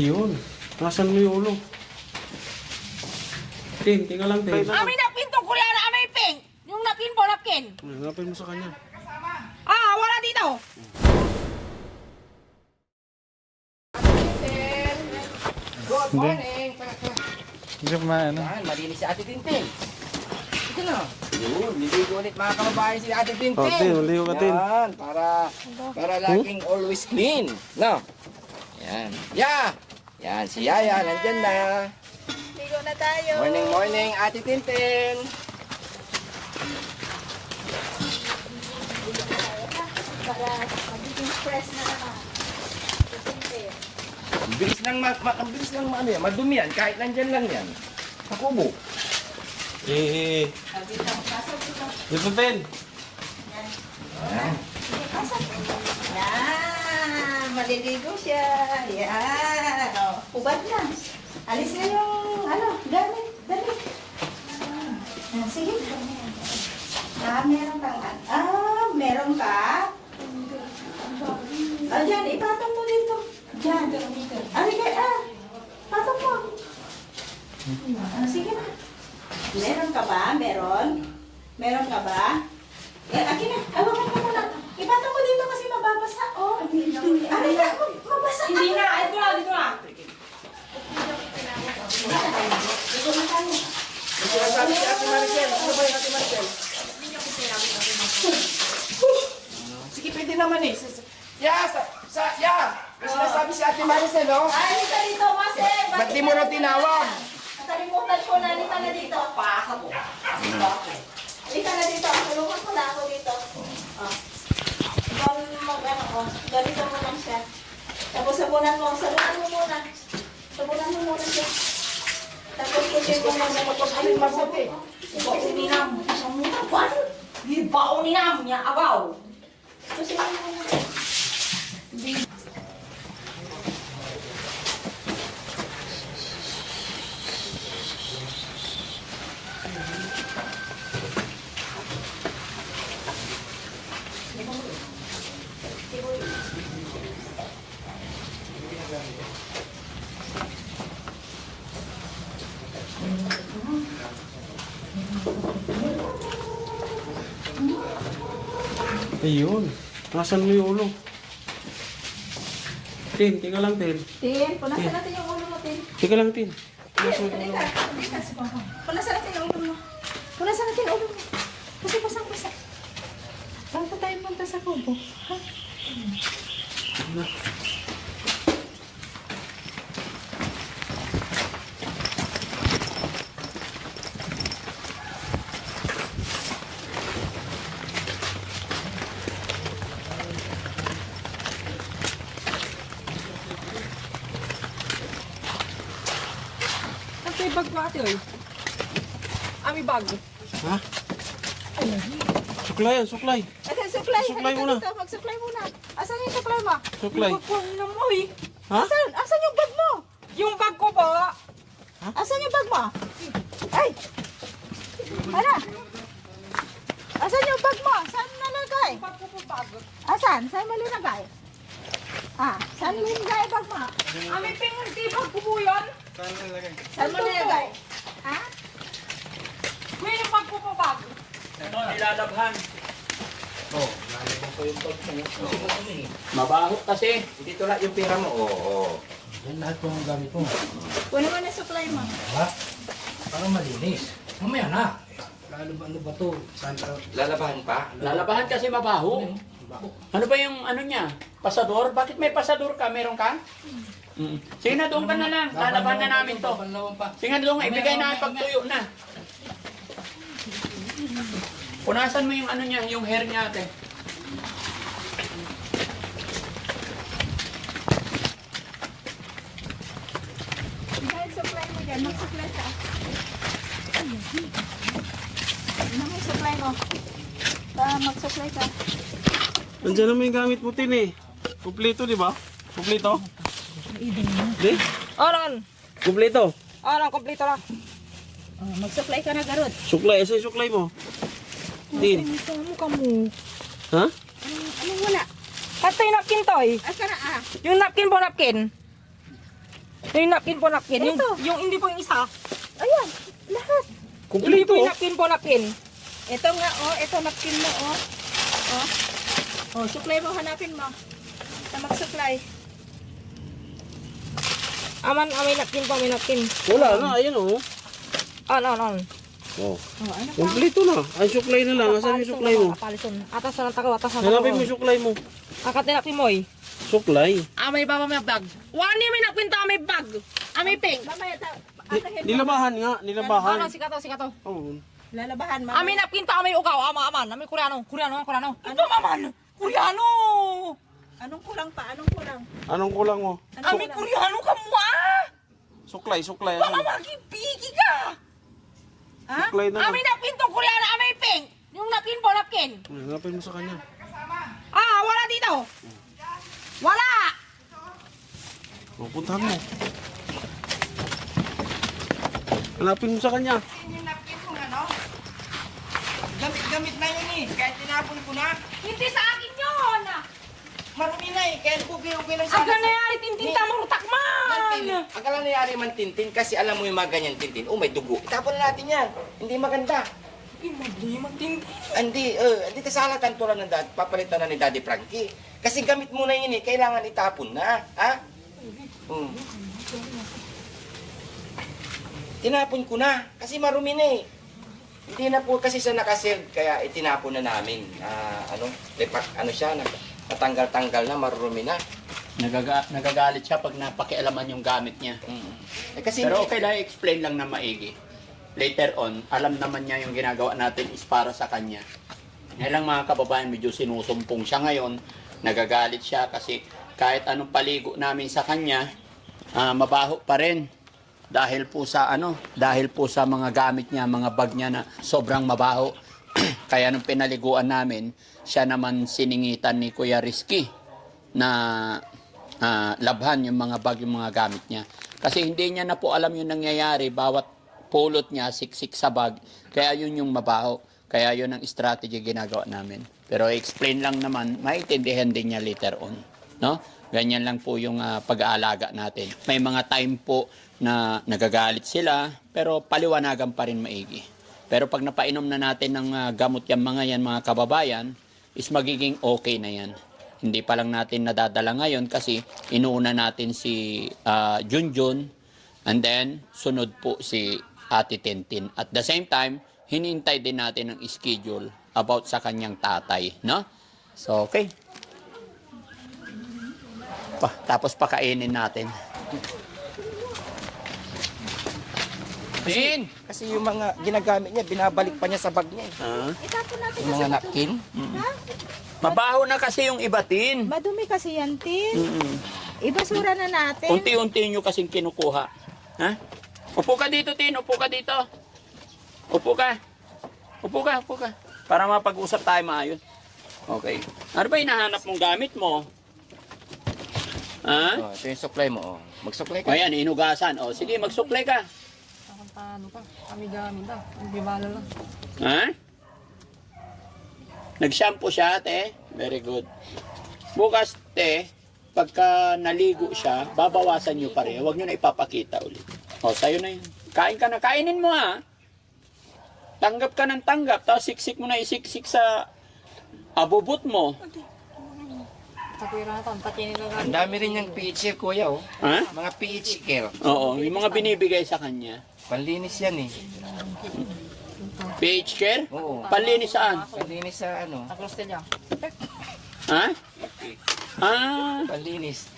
Yun. Nasaan mo yung ulo? Tin, tingnan lang, Tin. Amin napkin to, Koreana, amin pink. Yung napkin po, napkin. Hanapin mo sa kanya. Ah, wala dito. Good morning! Hindi pa ano. Yan, malinis si Ate Tintin. Ito na. Yun, niligo ulit mga kababayan si Ate Tintin. Oh, Tin, maligo ka, Tin. Yan, para laging always clean. No? Yan. Yeah! Yan, si Yaya, nandyan na. Ligo na tayo. Morning, morning, Ate Tintin. Para magiging fresh na naman. Ang bilis lang, ang bilis lang ano yan, madumi yan, kahit nandyan lang yan. Nakubo. Dito, Tin. Yan. Yan, maliligo siya. Yan. Oh, hubad na. Alis na yung, gamit. Dali. Sige. Meron ka? Dyan, ipatong mo dito. Dyan. Patong mo. Sige na. Meron ka ba? Meron? Meron ka ba? Akin na. Hawakan mo muna. Ipatong mo dito kasi mababasa. Oh. Aray ka. Mabasa. Hindi na. Ito na. Dito na. Dito na tayo. Ito na sabi si Ate Maricel. Ano ba yung Ate Maricel? Sige, pwede naman eh. Kasi nasabi si Ate Maricel, oh. Ay, halika dito, Mase. Ba't di mo rin tinawag? Nakalimutan ko na. Halika na dito. Paka mo. Halika na dito. Tulungan ko na ako dito. Oh. Ganito mo lang siya. Tapos sabunan mo. Sabunan mo muna. Sabunan mo muna siya. Tapos kusin mo muna. Tapos alin masabi. Ibaw ni Nam. Samunapan. Ibaw ni Nam niya. Abaw. Kusin mo muna. Ayun. Nasaan mo yung ulo? Tin, tingnan lang, Tin. Tin, punasan natin yung ulo mo, Tin. Tingnan lang, Tin. Nasaan mo yung ulo? Punasan natin yung ulo mo. Punasan natin yung ulo mo. Kasi pasang-pasa. Saan pa tayo punta sa kubo? Ha? May bag mo ate, oy. May bag. Ha? Suklay yan, suklay. Asan suklay? Suklay Halika muna. dito, mag-suklay muna. Asan yung suklay mo? Suklay. Yung bag ko, ina mo, oy. Ha? Asan yung bag mo? Yung bag ko po. Asan yung bag mo? Ay! Hala! Asan yung bag mo? Saan nalagay? Bag ko po, bag. Asan? Saan mo linagay? Saan mo linagay bag mo? May penalty bag ko po yun. Saan mo linagay? Ha? Kuya, yung bag ko po, bag. Mabaho kasi. Dito lang yung pera mo. Oo. Yan lahat po ang gamit mo. Kuno mo na supply mo. Ha? Para malinis. Mamaya na. Lalo ba ano ba to? Saan ka? Lalabahan pa? Lalabahan kasi mabaho. Ano ba yung ano niya? Pasador? Bakit may pasador ka? Meron ka? Sige na, doon ka na lang. Lalabahan na namin to. Banlawan pa. Sige na, doon. Ibigay namin pagtuyo na. Punasan mo yung ano niya, yung hair niya ate. Dahil supply mo dyan, mag-supply ka. Ano may supply mo? Mag-supply ka. Nandiyan naman yung gamit mo, Tin, eh. Kumpleto, di ba? Kumpleto? Di? Aron. Kumpleto. Aron, kompleto lang. Mag-supply ka na, Garot. Suklay. Asa yung suklay mo? Tin. Ano ka mo? Ha? Anong wala? Ito yung napkin to, eh. Asa na, Yung napkin po, napkin. Yung napkin po, napkin. Yung hindi po yung isa. Ayan, lahat. Hindi Kumpleto. po yung napkin po, napkin. Ito nga, oh. Ito, napkin mo, oh. Oh. Oh, supply mo, hanapin mo. Sa mag-supply. Aman, may napkin po, may napkin. Wala na, ayan oh. On. Oh. Oh, ano pa? Kumpleto na. Ay, suklay na lang. Asan yung suklay mo? Kapalison. Atas na lang takaw, atas na Hanapin mo yung suklay mo. Kakati napkin mo eh. Suklay. May baba may bag. Wani may napkin ta, may bag. May pink. Mamaya, Nilabahan nga, nilabahan. Sikato. Oo. lalabahan, mamaya. May napkin ta, may ugaw, aman. May Koreano. Ito maman. Koreano. Anong kulang pa? Anong kulang? Anong kulang mo? May Koreano ka mo ah. Suklay. Baka Asan? magipigi ka. Suklay na lang. May napkin to, Koreano, may pink. Yung napkin po, napkin. Hanapin mo sa kanya. Wala dito. Wala. Pupuntahan mo. Hanapin mo sa kanya. Yung napkin kung ano? Gamit na yun eh. Kahit tinapon ko na. Hindi sa akin yun. Marumi na eh. Kahit okay lang sana. Aga na yan, tintinta mo takman. Ang kala nangyari man tintin kasi alam mo yung mga ganyan tintin. Oh, may dugo. Itapon na natin yan. Hindi maganda. Hindi tasalatan to lang ng dad. Papalitan na ni Daddy Frankie. Kasi gamit mo na yun eh. Kailangan itapon na. Ha? Tinapon ko na. Kasi marumi na eh. Hindi na po kasi siya nakasealed. Kaya itinapon na namin. Siya. Natanggal-tanggal na. Marumi na. Nagagalit siya pag napakialaman yung gamit niya. Kasi Pero okay lang, explain lang na maigi. Later on, alam naman niya yung ginagawa natin is para sa kanya. Ngayon lang mga kababayan, medyo sinusumpong siya ngayon. Nagagalit siya kasi kahit anong paligo namin sa kanya, mabaho pa rin. Dahil po sa mga gamit niya, mga bag niya na sobrang mabaho. Kaya nung pinaliguan namin, siya naman siningitan ni Kuya Rizky na labhan yung mga bag, yung mga gamit niya. Kasi hindi niya na po alam yung nangyayari, bawat pulot niya, siksik sa bag, kaya yun yung mabaho. Kaya yun ang strategy ginagawa namin. Pero explain lang naman, maintindihan din niya later on. No? Ganyan lang po yung pag-aalaga natin. May mga time po na nagagalit sila, pero paliwanagan pa rin maigi. Pero pag napainom na natin ng gamot yan mga kababayan, is magiging okay na yan. Hindi pa lang natin nadadala ngayon kasi inuuna natin si Junjun, and then sunod po si Ate Tintin. At the same time, hinintay din natin ang schedule about sa kanyang tatay, no? So, okay. Tapos pakainin natin. Tin! Kasi yung mga ginagamit niya, binabalik pa niya sa bag niya. Itapon natin Yung mga napkin. Mabaho na kasi yung iba, Tin. Madumi kasi yan, Tin. Ibasura na natin. Unti-unti nyo kasing kinukuha. Ha? Upo ka dito, Tin. Upo ka dito. Upo ka. Para mapag-usap tayo maayos. Okay. Ano ba hinahanap mong gamit mo? Ha? Ito yung supply mo. Mag-supply ka. O yan, inugasan. O, sige, mag-supply ka. Kami gamit ah. Hindi bala lang. Ha? Nag-shampoo siya, te. Very good. Bukas, te, pagka naligo siya, babawasan nyo pa rin. Huwag nyo na ipapakita ulit. O, sa'yo na yun. Kain ka na. Kainin mo, ha? Tanggap ka ng tanggap. Tapos siksik mo na isiksik sa abubot mo. Ang dami rin yung PH care, kuya. Oh. Ha? Mga PH care. Oo, yung mga binibigay sa kanya. Panlinis yan eh. PH care? Oo. Panlinis saan? Panlinis sa ano? Ha? Panlinis.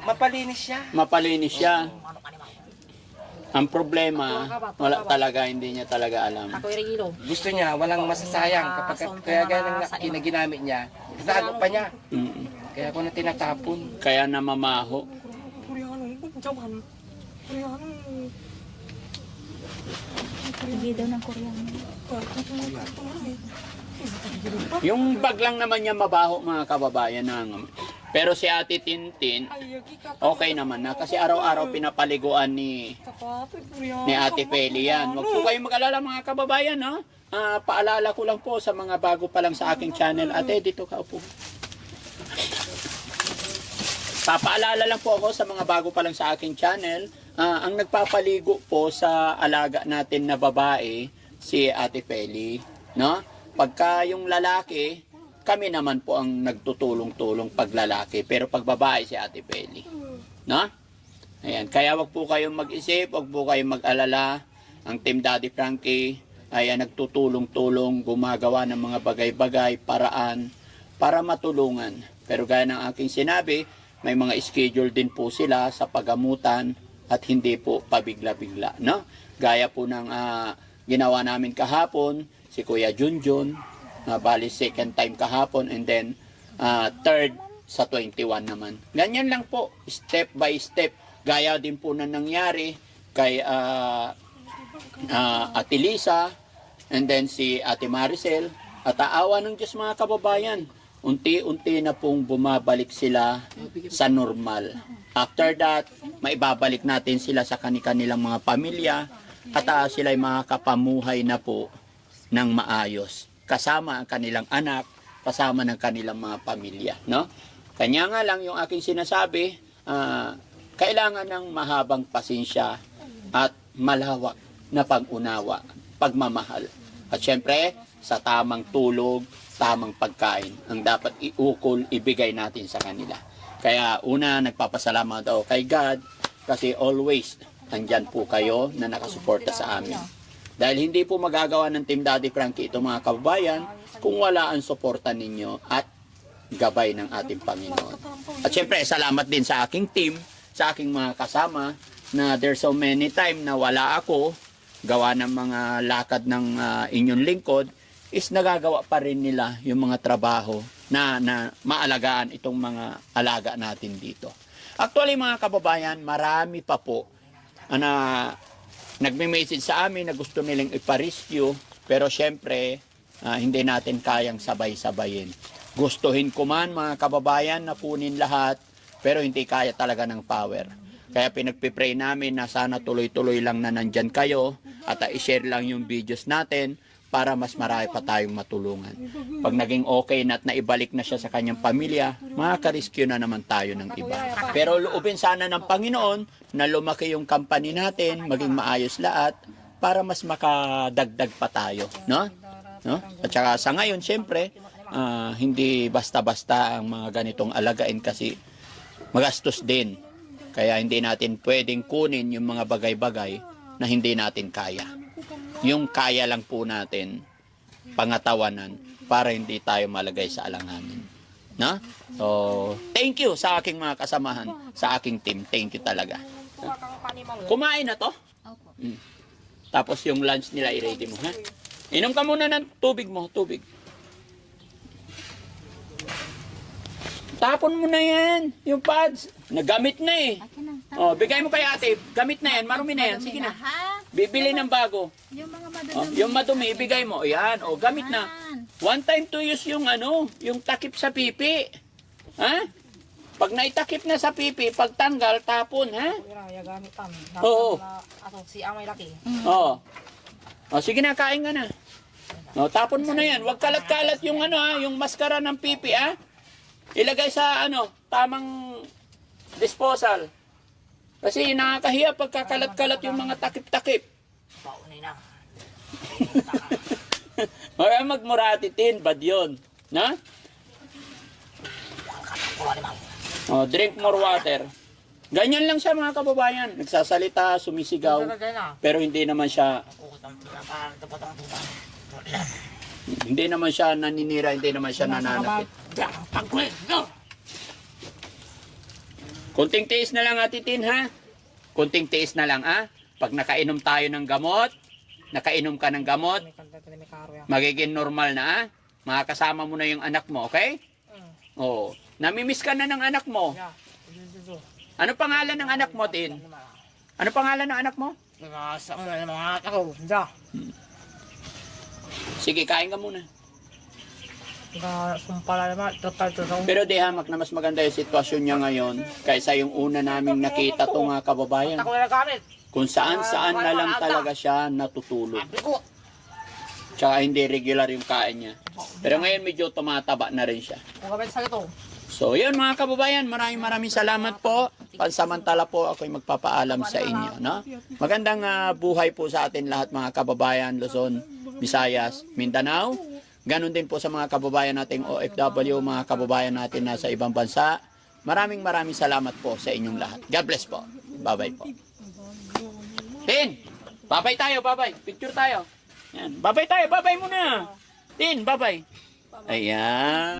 Mapalinis siya. Mapalinis siya. Ang problema, wala talaga, hindi niya talaga alam. Gusto niya, walang masasayang. Kapag kaya ganang ginamit niya, tatago pa niya. Kaya ako na tinatapon. Kaya namamaho. Hindi daw ng Koreano. Yung bag lang naman niya mabaho, mga kababayan. Pero si Ate Tintin, okay naman na. Kasi araw-araw pinapaliguan ni Ate Feli yan. Huwag po kayong mag-alala, mga kababayan. No? Paalala ko lang po sa mga bago pa lang sa aking channel. Ate, dito ka upo. Papaalala lang po ako sa mga bago pa lang sa aking channel, ang nagpapaligo po sa alaga natin na babae, si Ate Feli, no? Pagka yung lalaki, kami naman po ang nagtutulong-tulong pag lalaki, pero pag babae si Ate Feli, no? Ayan, kaya wag po kayong mag-isip, wag po kayong mag-alala. Ang Team Daddy Frankie ay nagtutulong-tulong, gumagawa ng mga bagay-bagay, paraan para matulungan. Pero gaya ng aking sinabi, may mga schedule din po sila sa pagamutan at hindi po pabigla-bigla, no? Gaya po ng ginawa namin kahapon, si Kuya Junjun, bali second time kahapon, and then third sa 21 naman. Ganyan lang po, step by step. Gaya din po na nangyari kay Ate Lisa, and then si Ate Maricel. At aawa ng Diyos mga kababayan, unti-unti na pong bumabalik sila sa normal. After that, maibabalik natin sila sa kanilang mga pamilya at sila'y makakapamuhay na po ng maayos. Kasama ang kanilang anak, kasama ng kanilang mga pamilya. No? Kanya nga lang yung aking sinasabi, kailangan ng mahabang pasensya at malawak na pag-unawa, pagmamahal. At syempre, sa tamang tulog, tamang pagkain, ang dapat iukol, ibigay natin sa kanila. Kaya una, nagpapasalamat ako kay God kasi always nandyan po kayo na nakasuporta sa amin. Dahil hindi po magagawa ng Team Daddy Frankie ito mga kababayan kung wala ang suporta ninyo at gabay ng ating Panginoon. At syempre, salamat din sa aking team, sa aking mga kasama na there's so many time na wala ako, gawa ng mga lakad ng inyong lingkod, is nagagawa pa rin nila yung mga trabaho na maalagaan itong mga alaga natin dito. Actually mga kababayan, marami pa po na nagme-message sa amin na gusto nilang ipa-rescue, pero syempre hindi natin kayang sabay-sabayin. Gustuhin ko man mga kababayan na kunin lahat, pero hindi kaya talaga ng power. Kaya pinagpipray namin na sana tuloy-tuloy lang na nandyan kayo at i-share lang yung videos natin para mas marami pa tayong matulungan. Pag naging okay na at naibalik na siya sa kanyang pamilya, makaka-rescue na naman tayo ng iba. Pero loobin sana ng Panginoon na lumaki yung company natin, maging maayos lahat, para mas makadagdag pa tayo. No? At saka sa ngayon, syempre, hindi basta-basta ang mga ganitong alagain kasi magastos din. Kaya hindi natin pwedeng kunin yung mga bagay-bagay na hindi natin kaya. Yung kaya lang po natin pangatawanan para hindi tayo malagay sa alanganin. No? So, thank you sa aking mga kasamahan, sa aking team. Thank you talaga. Kumain na to? Tapos yung lunch nila i-ready mo, ha? Inom ka muna ng tubig mo, tubig. Tapon mo na yan, yung pads. Nagamit na eh. Oh, bigay mo kay ate. Gamit na yan, marumi na yan. Sige na. Bibili ng bago. Yung mga madudumi. Oh, yung madumi, ibigay mo. Ayan, oh, gamit na. One time to use yung yung takip sa pipi. Ha? Pag naitakip na sa pipi, pag tanggal, tapon, ha? Oo. Si amay laki. Oo. Oh, sige na, kain ka na. Oh, tapon mo na yan. Huwag kalat-kalat yung yung maskara ng pipi, ha? Ilagay sa tamang disposal. Kasi nakakahiya pagkakalat-kalat yung mga takip-takip. Kaya magmuratitin, bad yun. Na? Oh, drink more water. Ganyan lang siya mga kababayan. Nagsasalita, sumisigaw. Pero hindi naman siya naninira, hindi naman siya nananakit. Kunting tiis na lang atitin, ha? Kunting tiis na lang, ha? Pag nakainom tayo ng gamot, nakainom ka ng gamot, magiging normal na, ha? Makakasama mo na yung anak mo, okay? Oo. Namimiss ka na ng anak mo. Ano pangalan ng anak mo, Tin? Ano pangalan ng anak mo? Sige, kain ka muna. Pero di hamak na mas maganda yung sitwasyon niya ngayon kaysa yung una naming nakita to mga kababayan. Kung saan-saan na lang talaga siya natutulog. Tsaka hindi regular yung kain niya. Pero ngayon medyo tumataba na rin siya. So, yun mga kababayan, maraming salamat po. Pansamantala po ako'y magpapaalam sa inyo. No? Magandang buhay po sa atin lahat mga kababayan, Luzon, Visayas, Mindanao. Ganon din po sa mga kababayan nating OFW, mga kababayan natin nasa ibang bansa. Maraming salamat po sa inyong lahat. God bless po. Bye-bye po. Tin, bye-bye tayo, bye-bye. Picture tayo. Yan, bye-bye tayo, bye-bye muna. Tin, bye-bye. Ayan.